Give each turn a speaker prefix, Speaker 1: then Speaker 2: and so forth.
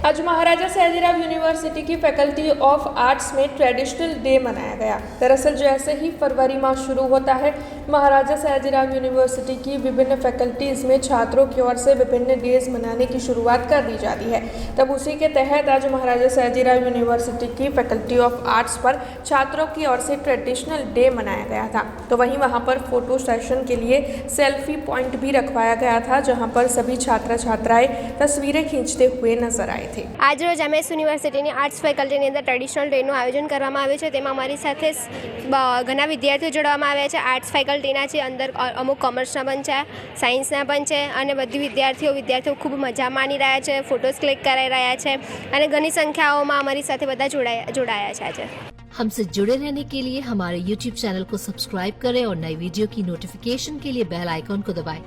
Speaker 1: आज महाराजा सयाजीराव यूनिवर्सिटी की faculty of arts में ट्रेडिशनल डे मनाया गया। दरअसल जैसे ही फरवरी माह शुरू होता है, महाराजा सयाजीराव यूनिवर्सिटी की विभिन्न फैकल्टीज़ में छात्रों की ओर से विभिन्न डेज मनाने की शुरुआत कर दी जाती है। तब उसी के तहत आज महाराजा सयाजीराव यूनिवर्सिटी की फैकल्टी ऑफ आर्ट्स पर छात्रों की ओर से ट्रेडिशनल डे मनाया गया था। तो वहीं वहाँ पर फोटो सेशन के लिए सेल्फी पॉइंट भी रखवाया गया था, जहाँ पर सभी छात्र छात्राएं तस्वीरें खींचते हुए नजर आए थे।
Speaker 2: आज रोज एमएस यूनिवर्सिटीની આર્ટ્સ ફેકલ્ટીની અંદર ટ્રેડિશનલ ડેનું આયોજન કરવામાં આવ્યું છે। તેમાં અમારી સાથે ઘણા વિદ્યાર્થીઓ જોડવામાં આવ્યા છે। આર્ટ્સ ફેકલ્ટીના છે, અંદર અમુક કોમર્સના પણ છે, સાયન્સના પણ છે અને બધી વિદ્યાર્થીઓ ખૂબ મજા માણી રહ્યા છે, ફોટોઝ ક્લિક કરાઈ રહ્યા છે અને ઘણી સંખ્યાઓમાં અમારી સાથે બધા જોડાયા છે। આજે
Speaker 3: हमसे जुड़े रहने के लिए हमारे YouTube चैनल को सब्सक्राइब करें और नई वीडियो की नोटिफिकेशन के लिए बेल आइकॉन को दबाएं।